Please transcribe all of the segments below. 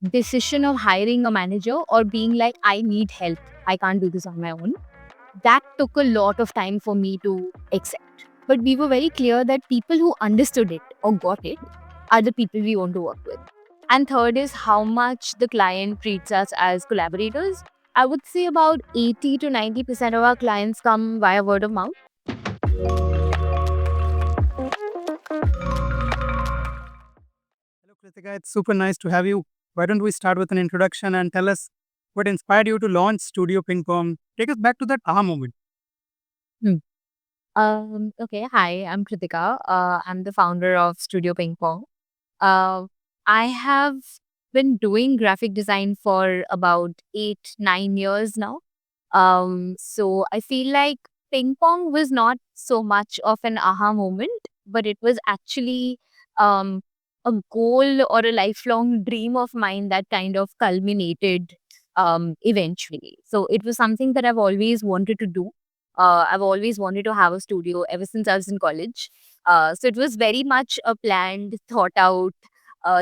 decision of hiring a manager or being like, I need help, I can't do this on my own, that took a lot of time for me to accept. But we were very clear that people who understood it or got it are the people we want to work with. And third is how much the client treats us as collaborators. I would say about 80 to 90% of our clients come via word of mouth. Hello, Kritika. It's super nice to have you. Why don't we start with an introduction and tell us what inspired you to launch Studio Ping Pong? Take us back to that aha moment. Hmm. Okay, hi, I'm Kritika. I'm the founder of Studio Ping Pong. Uh, I have been doing graphic design for about 8, 9 years now. So I feel like ping pong was not so much of an aha moment, but it was actually um, a goal or a lifelong dream of mine that kind of culminated eventually. So it was something that I've always wanted to do. I've always wanted to have a studio ever since I was in college. So it was very much a planned, thought out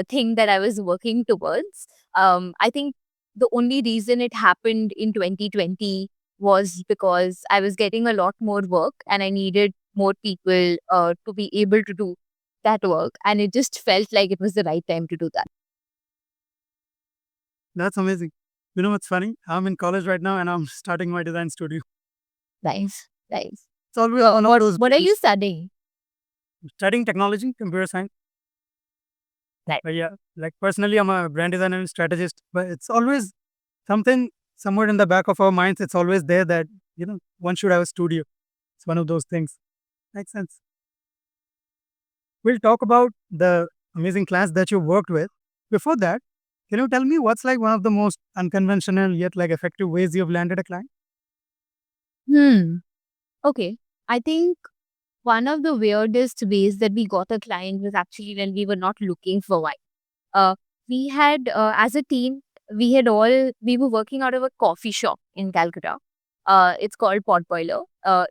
thing that I was working towards. I think the only reason it happened in 2020 was because I was getting a lot more work and I needed more people to be able to do that work. And it just felt like it was the right time to do that. That's amazing. You know what's funny? I'm in college right now and I'm starting my design studio. Nice. Nice. It's always one of those What are you dreams. studying? Studying technology, computer science. Right. But yeah, like personally, I'm a brand designer and strategist. But it's always something somewhere in the back of our minds. It's always there that, one should have a studio. It's one of those things. Makes sense. We'll talk about the amazing class that you worked with. Before that, can you tell me what's like one of the most unconventional yet like effective ways you've landed a client? Hmm. Okay. I think one of the weirdest ways that we got a client was actually when we were not looking for one. Uh, we had, as a team, we were working out of a coffee shop in Calcutta. It's called Pot Boiler.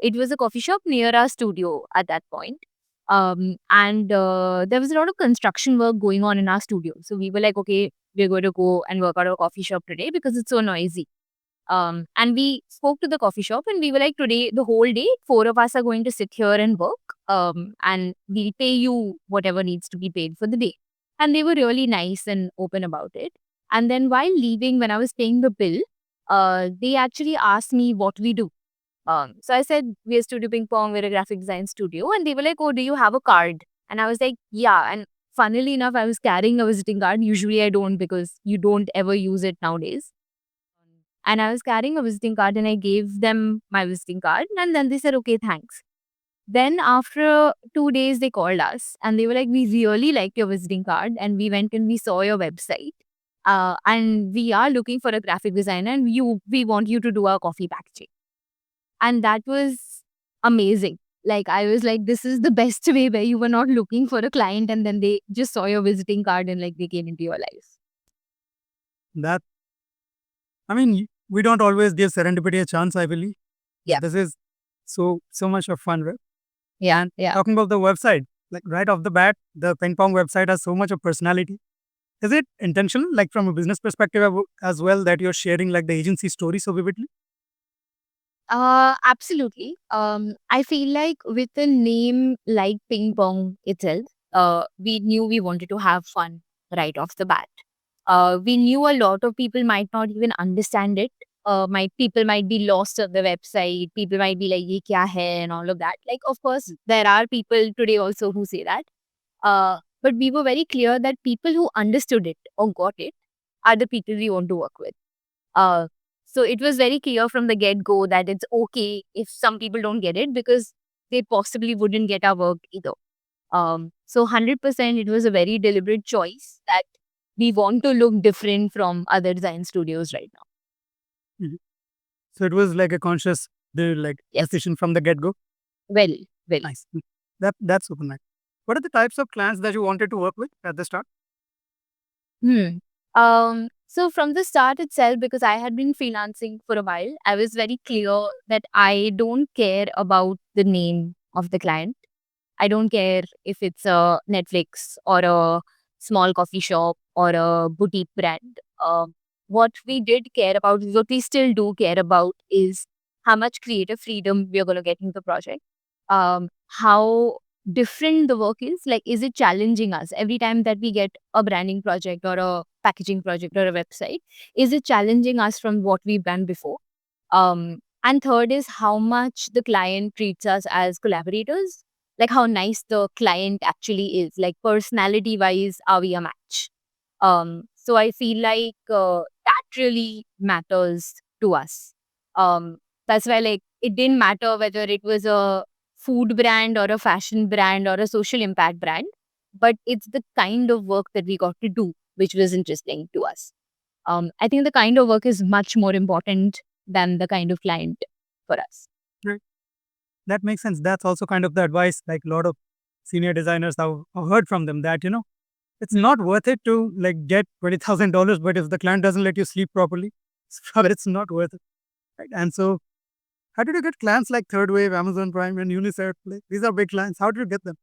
It was a coffee shop near our studio at that point. And there was a lot of construction work going on in our studio. So we were like, okay, we're going to go and work out of a coffee shop today because it's so noisy. And we spoke to the coffee shop and we were like, today, the whole day, four of us are going to sit here and work. And we'll pay you whatever needs to be paid for the day. And they were really nice and open about it. And then while leaving, when I was paying the bill, they actually asked me what we do. So I said, we're Studio Ping Pong, we're a graphic design studio. And they were like, oh, do you have a card? And I was like, yeah. And funnily enough, I was carrying a visiting card. Usually I don't because you don't ever use it nowadays. And I was carrying a visiting card and I gave them my visiting card. And then they said, okay, thanks. Then after 2 days, they called us and they were like, we really liked your visiting card. And we went and we saw your website. And we are looking for a graphic designer and we want you to do our coffee packaging. And that was amazing. Like I was like, this is the best way where you were not looking for a client and then they just saw your visiting card and like they came into your life. That I mean, we don't always give serendipity a chance, I believe. Yeah. But this is so much of fun, right? Yeah. And Yeah. talking about the website, like right off the bat, the ping pong website has so much of personality. Is it intentional, like from a business perspective as well, that you're sharing like the agency story so vividly? Absolutely. I feel like with a name like Ping Pong itself, we knew we wanted to have fun right off the bat. We knew a lot of people might not even understand it. People might be lost on the website. People might be like, "Ye kya hai?" and all of that. Like, of course, there are people today also who say that. But we were very clear that people who understood it or got it are the people we want to work with. Uh, so it was very clear from the get go that it's okay if some people don't get it because they possibly wouldn't get our work either. So 100% it was a very deliberate choice that we want to look different from other design studios right now. Mhm. So it was like a conscious like Yes. decision from the get go. Well, well. Nice. That's super nice. What are the types of clients that you wanted to work with at the start? Hmm. So from the start itself, because I had been freelancing for a while, I was very clear that I don't care about the name of the client. I don't care if it's a Netflix or a small coffee shop or a boutique brand. What we did care about, what we still do care about, is how much creative freedom we are going to get into the project. How different the work is. Like, is it challenging us every time that we get a branding project or a packaging project or a website? Is it challenging us from what we've done before? And third is how much the client treats us as collaborators, like how nice the client actually is, like personality wise, are we a match? So I feel like that really matters to us. That's why, like, it didn't matter whether it was a food brand or a fashion brand or a social impact brand, but it's the kind of work that we got to do which was interesting to us. I think the kind of work is much more important than the kind of client for us. Right. That makes sense. That's also kind of the advice, like a lot of senior designers I've heard from them that, it's not worth it to like get $20,000, but if the client doesn't let you sleep properly, it's not worth it. Right. And so, how did you get clients like Third Wave, Amazon Prime, and UNICEF? Like, these are big clients. How did you get them?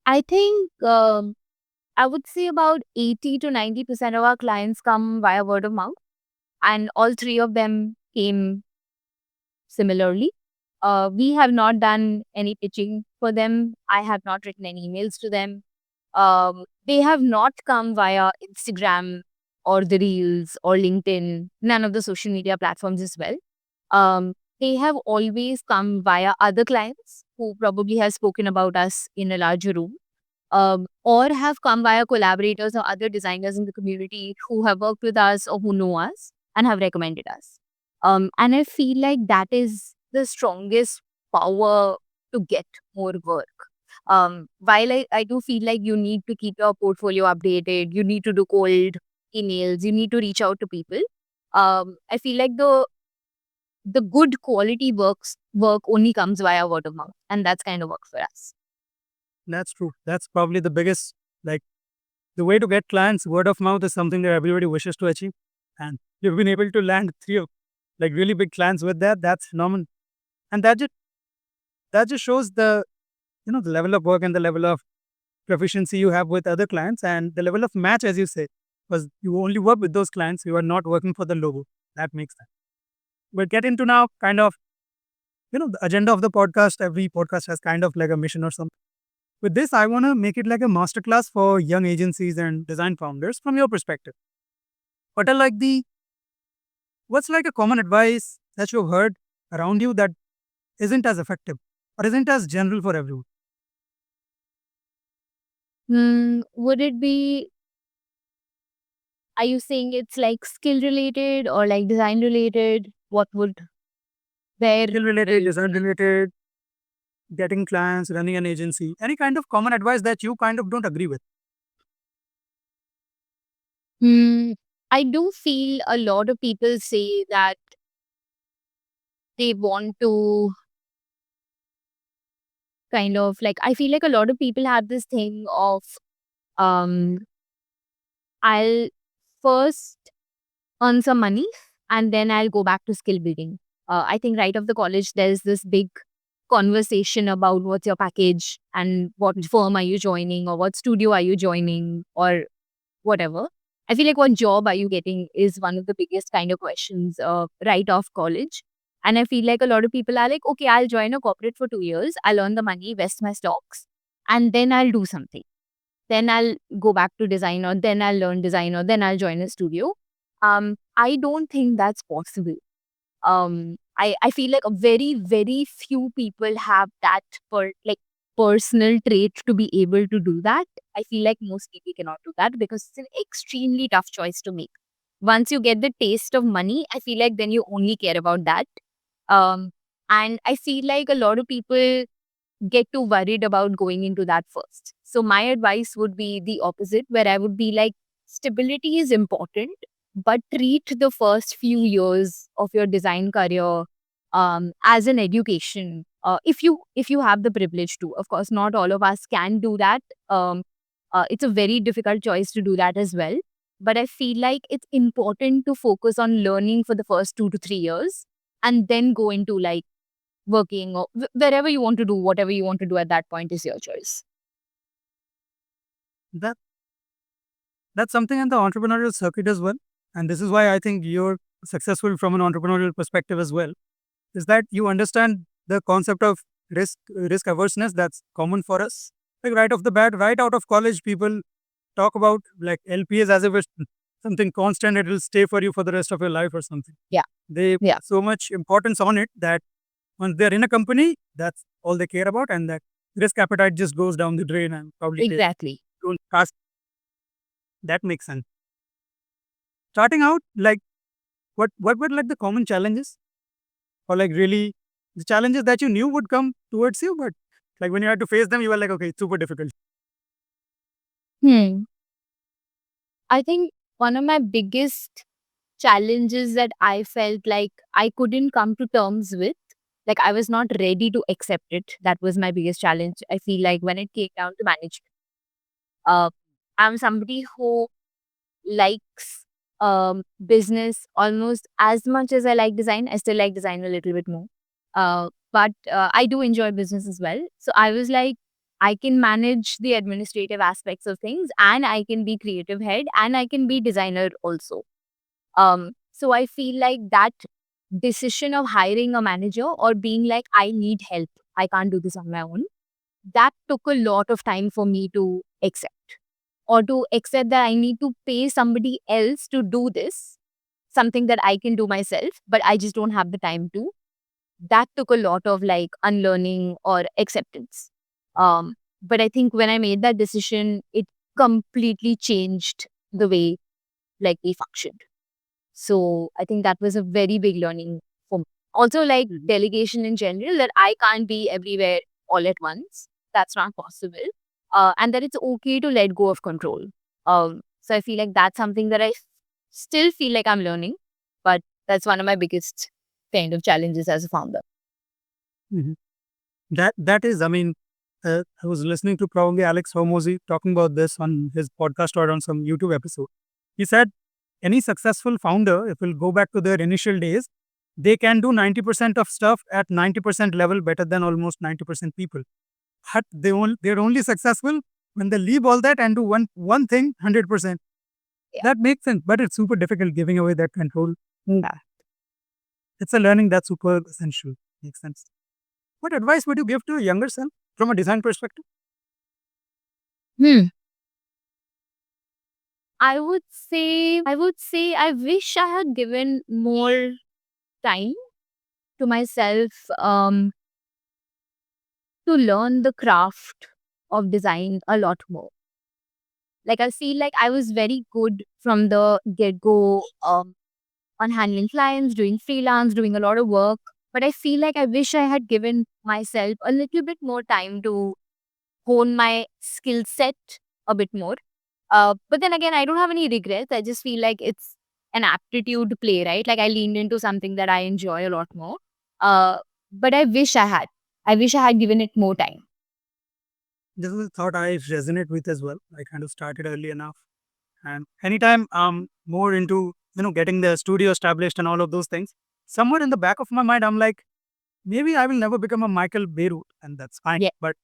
I think I would say about 80 to 90% of our clients come via word of mouth, and all three of them came similarly. We have not done any pitching for them. I have not written any emails to them. They have not come via Instagram or the Reels or LinkedIn, none of the social media platforms as well. They have always come via other clients who probably have spoken about us in a larger room, or have come via collaborators or other designers in the community who have worked with us or who know us and have recommended us. And I feel like that is the strongest power to get more work. While I do feel like you need to keep your portfolio updated, you need to do cold emails, you need to reach out to people. I feel like the good quality work only comes via word of mouth, and that's kind of work for us. That's true. That's probably the biggest, like, the way to get clients, word of mouth is something that everybody wishes to achieve. And you've been able to land three of like really big clients with that. That's phenomenal. And that just shows the level of work and the level of proficiency you have with other clients and the level of match, as you say, because you only work with those clients. You are not working for the logo. That makes sense. We'll get into now kind of, the agenda of the podcast. Every podcast has kind of like a mission or something. With this, I want to make it like a masterclass for young agencies and design founders from your perspective. What are like what's like a common advice that you've heard around you that isn't as effective or isn't as general for everyone? Would it be, are you saying it's like skill related or like design related? What would, where Skill related, design related, getting clients, running an agency, any kind of common advice that you kind of don't agree with. Hmm, I do feel a lot of people say that they want to kind of like, I feel like a lot of people have this thing of, um, I'll first earn some money and then I'll go back to skill building. I think right after college, there's this big conversation about what's your package and what firm are you joining or what studio are you joining or whatever. I feel like what job are you getting is one of the biggest kind of questions right off college. And I feel like a lot of people are like, okay, I'll join a corporate for 2 years, I'll earn the money, invest my stocks, and then I'll do something. Then I'll go back to design, or then I'll learn design, or then I'll join a studio. I don't think that's possible. I feel like a very, very few people have that personal trait to be able to do that. I feel like most people cannot do that because it's an extremely tough choice to make. Once you get the taste of money, I feel like then you only care about that. Um, and I feel like a lot of people get too worried about going into that first. So my advice would be the opposite, where I would be like, stability is important, but treat the first few years of your design career as an education. If you have the privilege to, of course, not all of us can do that. It's a very difficult choice to do that as well. But I feel like it's important to focus on learning for the first 2 to 3 years and then go into like working or wherever you want to do, whatever you want to do at that point is your choice. That That's something in the entrepreneurial circuit as well. And this is why I think you're successful from an entrepreneurial perspective as well, is that you understand the concept of risk averseness that's common for us. Like right off the bat, right out of college, people talk about like LPs as if it's something constant, it will stay for you for the rest of your life or something. Yeah. They Yeah. put so much importance on it that once they're in a company, that's all they care about, and that risk appetite just goes down the drain and probably Exactly. don't pass. That makes sense. Starting out, like what were like the common challenges, or like really the challenges that you knew would come towards you, but like when you had to face them, you were like, okay, it's super difficult. Hmm. I think one of my biggest challenges that I felt like I couldn't come to terms with, like I was not ready to accept it. That was my biggest challenge. I feel like when it came down to management, uh, I'm somebody who likes business almost as much as I like design. I still like design a little bit more. But I do enjoy business as well. So I was like, I can manage the administrative aspects of things and I can be creative head and I can be designer also. So I feel like that decision of hiring a manager or being like, I need help, I can't do this on my own, that took a lot of time for me to accept, or to accept that I need to pay somebody else to do this, something that I can do myself, but I just don't have the time to. That took a lot of like unlearning or acceptance. But I think when I made that decision, it completely changed the way like we functioned. So I think that was a very big learning for me. Also, like delegation in general, that I can't be everywhere all at once. That's not possible. And that it's okay to let go of control. So I feel like that's something that I still feel like I'm learning, but that's one of my biggest kind of challenges as a founder. Mhm. That is, I mean, I was listening to probably Alex Hormozy talking about this on his podcast or on some YouTube episode. He said any successful founder, if we'll go back to their initial days, they can do 90% of stuff at 90% level better than almost 90% people. But they're only successful when they leave all that and do one thing 100%. Yeah. That makes sense, but it's super difficult giving away that control. Yeah. It's a learning that's super essential. Makes sense. What advice would you give to a younger self from a design perspective? Hmm. I wish I had given more time to myself to learn the craft of design a lot more. Like I feel like I was very good from the get go on handling clients, doing freelance, doing a lot of work. But I feel like I wish I had given myself a little bit more time to hone my skill set a bit more. But then again, I don't have any regrets. I just feel like it's an aptitude play, right? Like I leaned into something that I enjoy a lot more. Uh, but I wish I had. I wish I had given it more time. This is a thought I resonate with as well. I kind of started early enough. And anytime I'm more into, getting the studio established and all of those things, somewhere in the back of my mind, I'm like, maybe I will never become a Michael Beirut, and that's fine. Yeah. But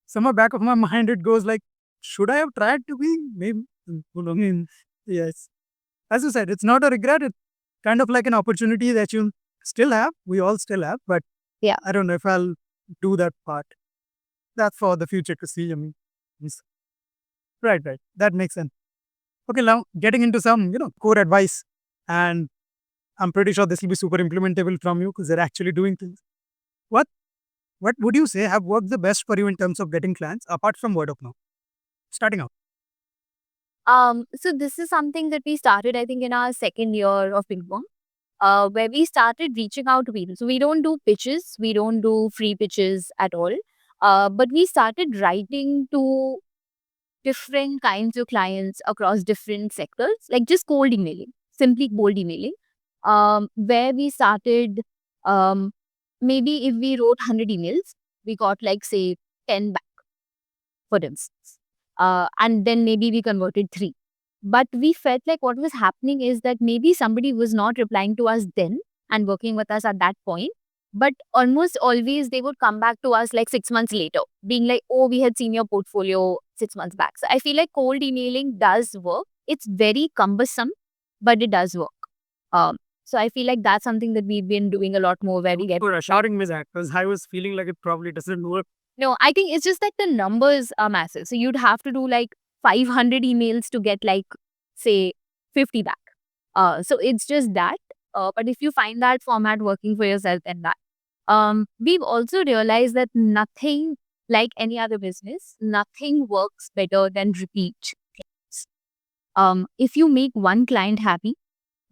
somewhere back of my mind, it goes like, should I have tried to be? Maybe. I mean, yes. As you said, it's not a regret. It's kind of like an opportunity that you still have. We all still have, but Yeah. I don't know if I'll do that part. That's for the future to see. I mean, yes. Right. That makes sense. Okay, now getting into some, core advice. And I'm pretty sure this will be super implementable from you because they're actually doing things. What what would you say have worked the best for you in terms of getting clients apart from word of mouth? Starting out. So this is something that we started, I think, in our second year of Ping Pong, where we started reaching out to people. So we don't do pitches, we don't do free pitches at all. But we started writing to different kinds of clients across different sectors, like just cold emailing, simply cold emailing. Where we started, um, maybe if we wrote 100 emails, we got like, say, 10 back, for instance. And then maybe we converted 3. But we felt like what was happening is that maybe somebody was not replying to us then and working with us at that point. But almost always they would come back to us like 6 months later, being like, oh, we had seen your portfolio 6 months back. So I feel like cold emailing does work. It's very cumbersome, but it does work. Um, so I feel like that's something that we've been doing a lot more where we get. For assuring me that, because I was feeling like it probably doesn't work. No, I think it's just that the numbers are massive. So you'd have to do like 500 emails to get like, say, 50 back. So it's just that. But if you find that format working for yourself, then that. We've also realized that nothing like any other business, nothing works better than repeat clients. If you make one client happy,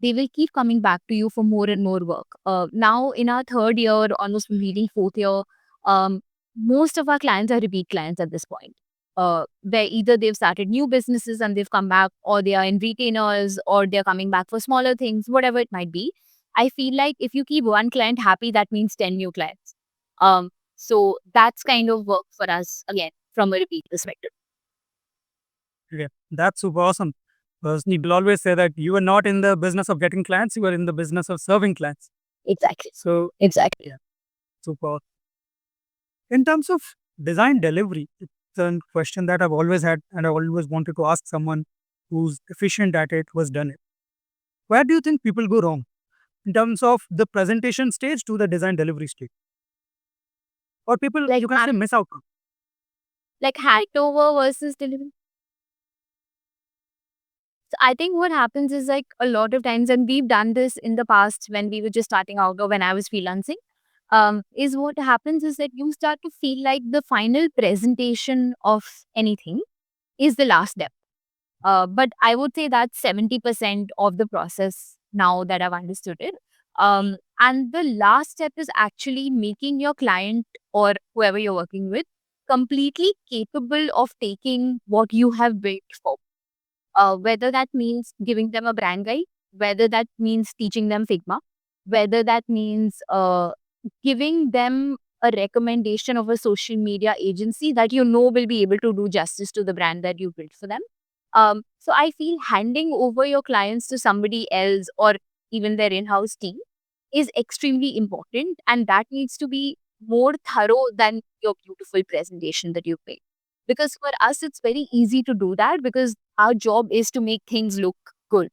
they will keep coming back to you for more and more work. Now in our third year, almost completing fourth year, um, most of our clients are repeat clients at this point. Where either they've started new businesses and they've come back, or they are in retainers, or they're coming back for smaller things, whatever it might be. I feel like if you keep one client happy, that means 10 new clients. So that's kind of work for us again from a repeat perspective. Yeah, that's super awesome. Because people always say that you are not in the business of getting clients, you are in the business of serving clients. Exactly. So, Exactly. yeah, super. In terms of design delivery, it's a question that I've always had and I always wanted to ask someone who's efficient at it, who has done it. Where do you think people go wrong in terms of the presentation stage to the design delivery stage? Or people, Like you can say, miss out on? like handover versus delivery. So I think what happens is like a lot of times, and we've done this in the past when we were just starting out or when I was freelancing, is what happens is that you start to feel like the final presentation of anything is the last step. But I would say that's 70% of the process now that I've understood it. And the last step is actually making your client or whoever you're working with completely capable of taking what you have built for, whether that means giving them a brand guide, whether that means teaching them Figma, whether that means giving them a recommendation of a social media agency that you know will be able to do justice to the brand that you built for them. So I feel handing over your clients to somebody else or even their in-house team is extremely important, and that needs to be more thorough than your beautiful presentation that you made. Because for us, it's very easy to do that because our job is to make things look good.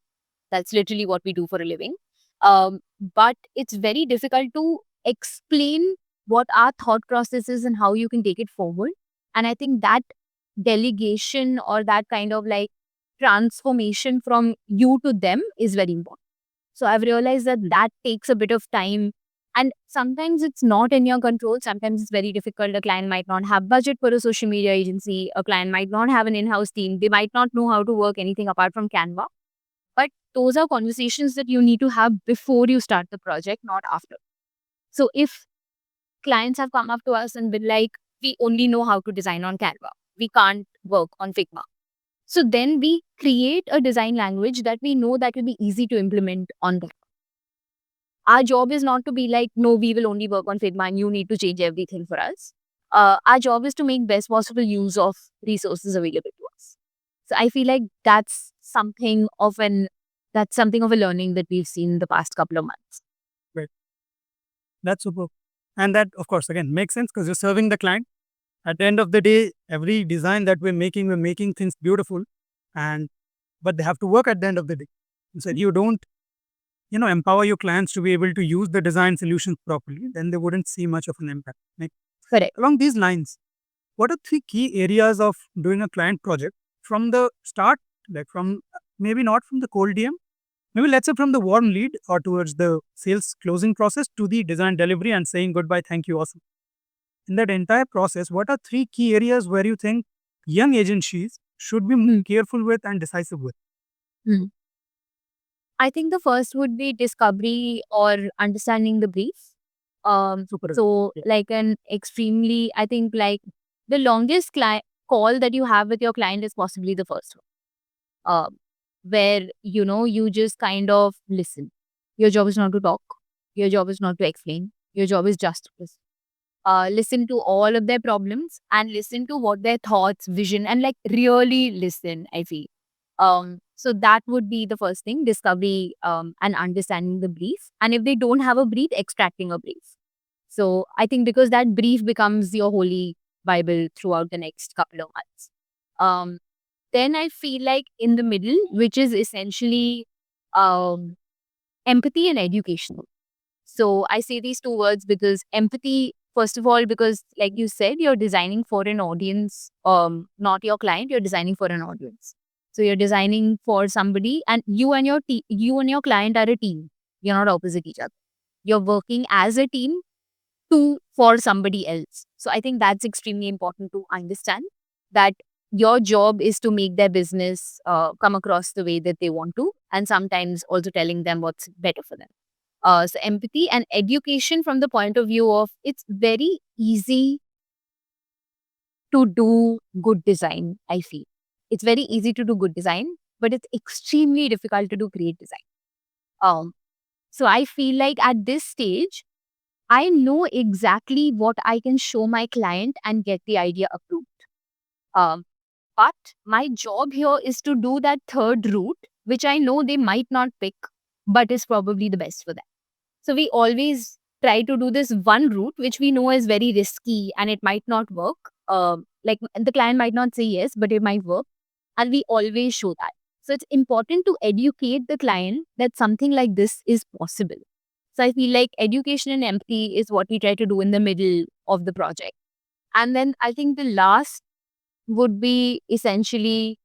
That's literally what we do for a living. But it's very difficult to explain what our thought process is and how you can take it forward. And I think that delegation or that kind of like transformation from you to them is very important. So I've realized that that takes a bit of time. And sometimes it's not in your control. Sometimes it's very difficult. A client might not have budget for a social media agency. A client might not have an in-house team. They might not know how to work anything apart from Canva. But those are conversations that you need to have before you start the project, not after. So if clients have come up to us and been like, we only know how to design on Canva, we can't work on Figma. So then we create a design language that we know that will be easy to implement on Canva. Our job is not to be like, no, we will only work on Figma and you need to change everything for us. Our job is to make best possible use of resources available to us. So I feel like that's something of a learning that we've seen in the past couple of months. Right. That's super. And that, of course, again, makes sense because you're serving the client. At the end of the day, every design that we're making things beautiful, and but they have to work at the end of the day. So you don't, empower your clients to be able to use the design solutions properly, then they wouldn't see much of an impact. Like, Correct. along these lines, what are three key areas of doing a client project from the start, like from maybe not from the cold DM, maybe let's say from the warm lead or towards the sales closing process to the design delivery and saying goodbye, thank you, awesome. In that entire process, what are three key areas where you think young agencies should be more careful with and decisive with? Hmm. I think the first would be discovery or understanding the brief. Super. So Yeah. like an extremely, I think like the longest call that you have with your client is possibly the first one. Where, you just kind of listen. Your job is not to talk. Your job is not to explain. Your job is just to listen. Listen to all of their problems and listen to what their thoughts, vision, and like really listen, I feel. So that would be the first thing, discovery and understanding the brief. And if they don't have a brief, extracting a brief. So I think because that brief becomes your holy Bible throughout the next couple of months. Um, then I feel like in the middle, which is essentially um, empathy and education. So I say these two words because empathy, first of all, because like you said, you're designing for an audience, not your client, you're designing for an audience. So you're designing for somebody and you and your client are a team. You're not opposite each other. You're working as a team to for somebody else. So I think that's extremely important to understand that your job is to make their business come across the way that they want to, and sometimes also telling them what's better for them. So empathy and education from the point of view of it's very easy to do good design, I feel. It's very easy to do good design, but it's extremely difficult to do great design. Um, so I feel like at this stage, I know exactly what I can show my client and get the idea approved. Um, but my job here is to do that third route, which I know they might not pick, but is probably the best for them. So we always try to do this one route, which we know is very risky and it might not work. Like the client might not say yes, but it might work. And we always show that. So it's important to educate the client that something like this is possible. So I feel like education and empathy is what we try to do in the middle of the project. And then I think the last would be essentially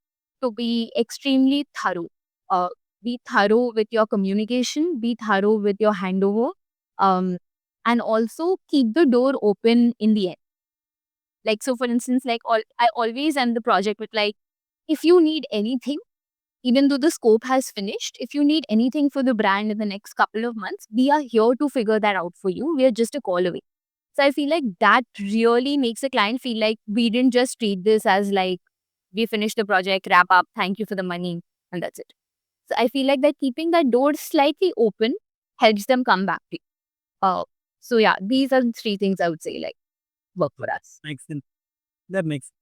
to be extremely thorough. Uh, be thorough with your communication, be thorough with your handover, um, and also keep the door open in the end. Like, so for instance, I always end the project with like, if you need anything, even though the scope has finished, if you need anything for the brand in the next couple of months, we are here to figure that out for you. We are just a call away. So I feel like that really makes a client feel like we didn't just treat this as like we finished the project, wrap up, thank you for the money, and that's it. So I feel like that keeping that door slightly open helps them come back to you. So yeah, these are the three things I would say like work for us. Makes sense. That makes sense.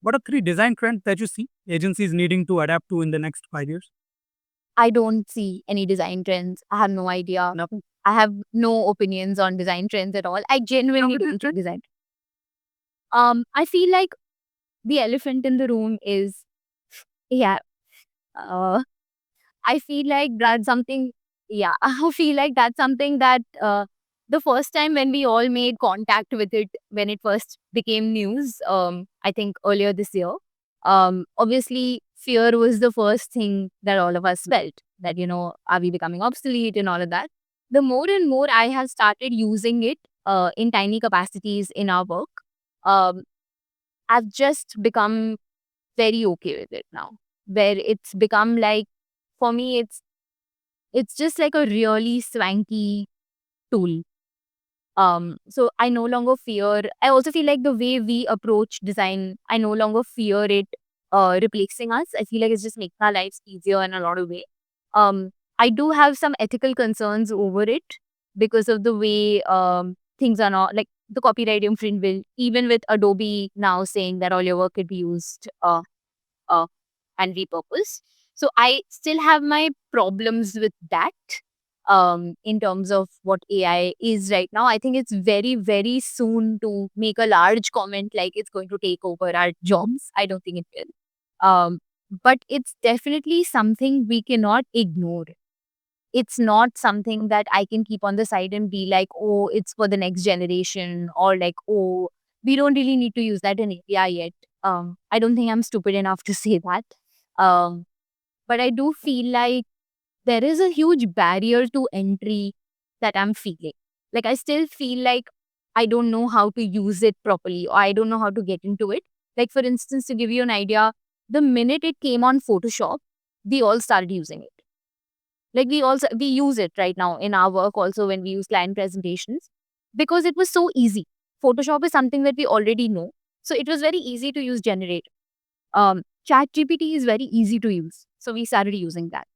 What are three design trends that you see agencies needing to adapt to in the next 5 years? I don't see any design trends. I have no idea. Nothing. I have no opinions on design trends at all. I genuinely don't see design. I feel like the elephant in the room is, yeah, uh, I feel like that's something, yeah, I feel like that's something that the first time when we all made contact with it, when it first became news, I think earlier this year, obviously fear was the first thing that all of us felt that, are we becoming obsolete and all of that. The more and more I have started using it in tiny capacities in our work, um, I've just become very okay with it now, where it's become like, for me, it's just like a really swanky tool. So I no longer fear. I also feel like the way we approach design, I no longer fear it replacing us. I feel like it's just making our lives easier in a lot of way. I do have some ethical concerns over it because of the way things are not like the copyright infringement, even with Adobe now saying that all your work could be used uh, and repurposed. So I still have my problems with that in terms of what AI is right now. I think it's very, very soon to make a large comment like it's going to take over our jobs. I don't think it will. But it's definitely something we cannot ignore. It's not something that I can keep on the side and be like, oh, it's for the next generation, or like, oh, we don't really need to use that in AI yet. I don't think I'm stupid enough to say that. Um, but I do feel like there is a huge barrier to entry that I'm feeling. Like, I still feel like I don't know how to use it properly, or I don't know how to get into it. Like, for instance, to give you an idea, the minute it came on Photoshop, we all started using it. Like, we use it right now in our work also when we use client presentations because it was so easy. Photoshop is something that we already know. So it was very easy to use Generate. ChatGPT is very easy to use. So we started using that.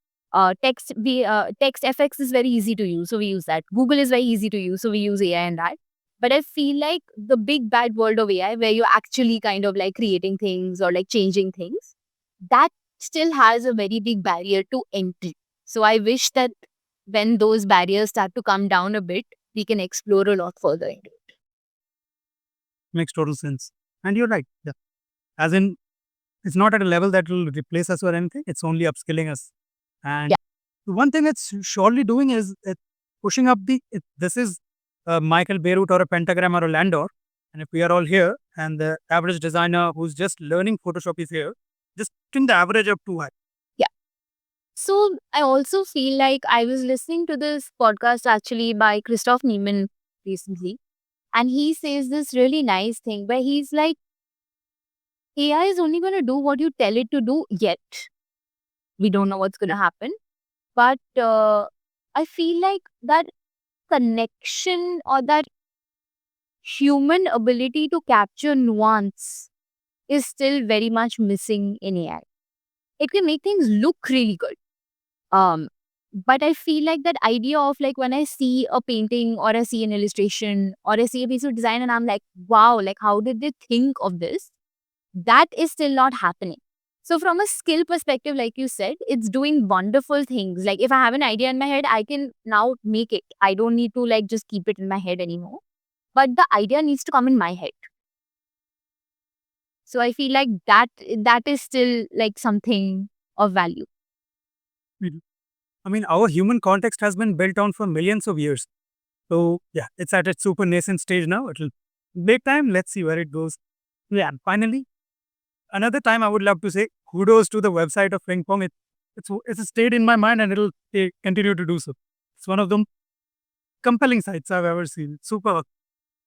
Text FX is very easy to use. So we use that. Google is very easy to use. So we use AI and that. But I feel like the big bad world of AI, where you're actually kind of like creating things or like changing things, that still has a very big barrier to entry. So I wish that when those barriers start to come down a bit, we can explore a lot further into it. Makes total sense. And you're right. Yeah. As in, it's not at a level that will replace us or anything. It's only upskilling us. And Yeah. one thing it's surely doing is pushing up this is Michael Beirut or a Pentagram or a Landor. And if we are all here and the average designer who's just learning Photoshop is here, just putting the average up too high. So I also feel like I was listening to this podcast actually by Christoph Niemann recently, and he says this really nice thing where he's like, AI is only going to do what you tell it to do yet. We don't know what's going to happen. But I feel like that connection or that human ability to capture nuance is still very much missing in AI. It can make things look really good. But I feel like that idea of like when I see a painting or I see an illustration or I see a piece of design and I'm like, wow, like how did they think of this? That is still not happening. So from a skill perspective, like you said, it's doing wonderful things. Like if I have an idea in my head, I can now make it. I don't need to like just keep it in my head anymore. But the idea needs to come in my head. So I feel like that is still like something of value. I mean, our human context has been built on for millions of years. So yeah, it's at its super nascent stage now. It'll take time. Let's see where it goes. Yeah, and finally, another time I would love to say kudos to the website of Ping Pong. It's stayed in my mind and it'll continue to do so. It's one of the compelling sites I've ever seen. Super.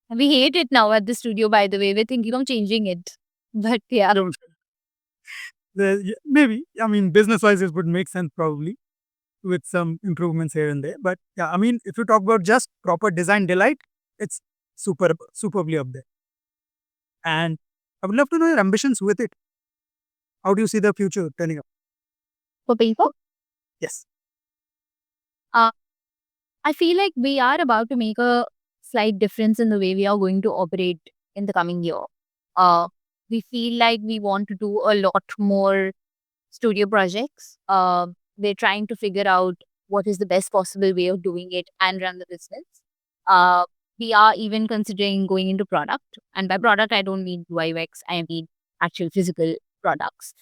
We hate it now at the studio, by the way. We're thinking of changing it. But yeah. Maybe, I mean, business wise, it would make sense probably with some improvements here and there. But yeah, I mean, if you talk about just proper design delight, it's superbly up there. And I would love to know your ambitions with it. How do you see the future turning up? For people? Yes. I feel like we are about to make a slight difference in the way we are going to operate in the coming year. We feel like we want to do a lot more studio projects. We're trying to figure out what is the best possible way of doing it and run the business. We are even considering going into product. And by product, I don't mean UI UX, I mean actual physical products.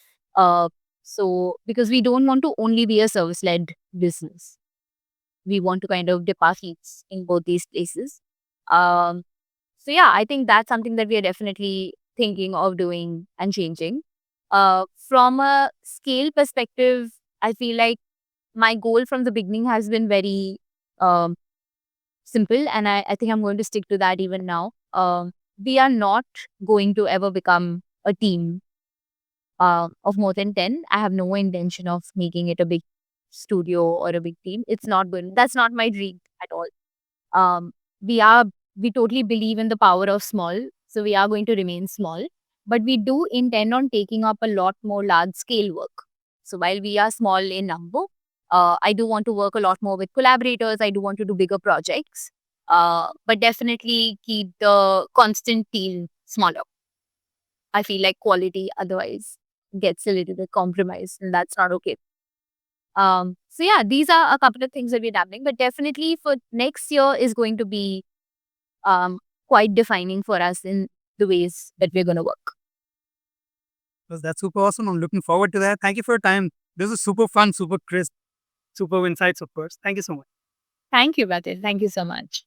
So, because we don't want to only be a service led business, we want to kind of dip our feet in both these places. Um, so yeah, I think that's something that we are definitely thinking of doing and changing. From a scale perspective, I feel like my goal from the beginning has been very um, simple, and I think I'm going to stick to that even now. We are not going to ever become a team of more than 10. I have no intention of making it a big studio or a big team. It's not going, that's not my dream at all. Um, we are, we totally believe in the power of small. So we are going to remain small, but we do intend on taking up a lot more large scale work. So while we are small in number, I do want to work a lot more with collaborators. I do want to do bigger projects, but definitely keep the constant team smaller. I feel like quality otherwise gets a little bit compromised, and that's not okay. So yeah, these are a couple of things that we're dabbling, but definitely for next year is going to be um, quite defining for us in the ways that we're going to work. That's super awesome. I'm looking forward to that. Thank you for your time. This is super fun, super crisp, super insights, of course. Thank you so much. Thank you, Batil. Thank you so much.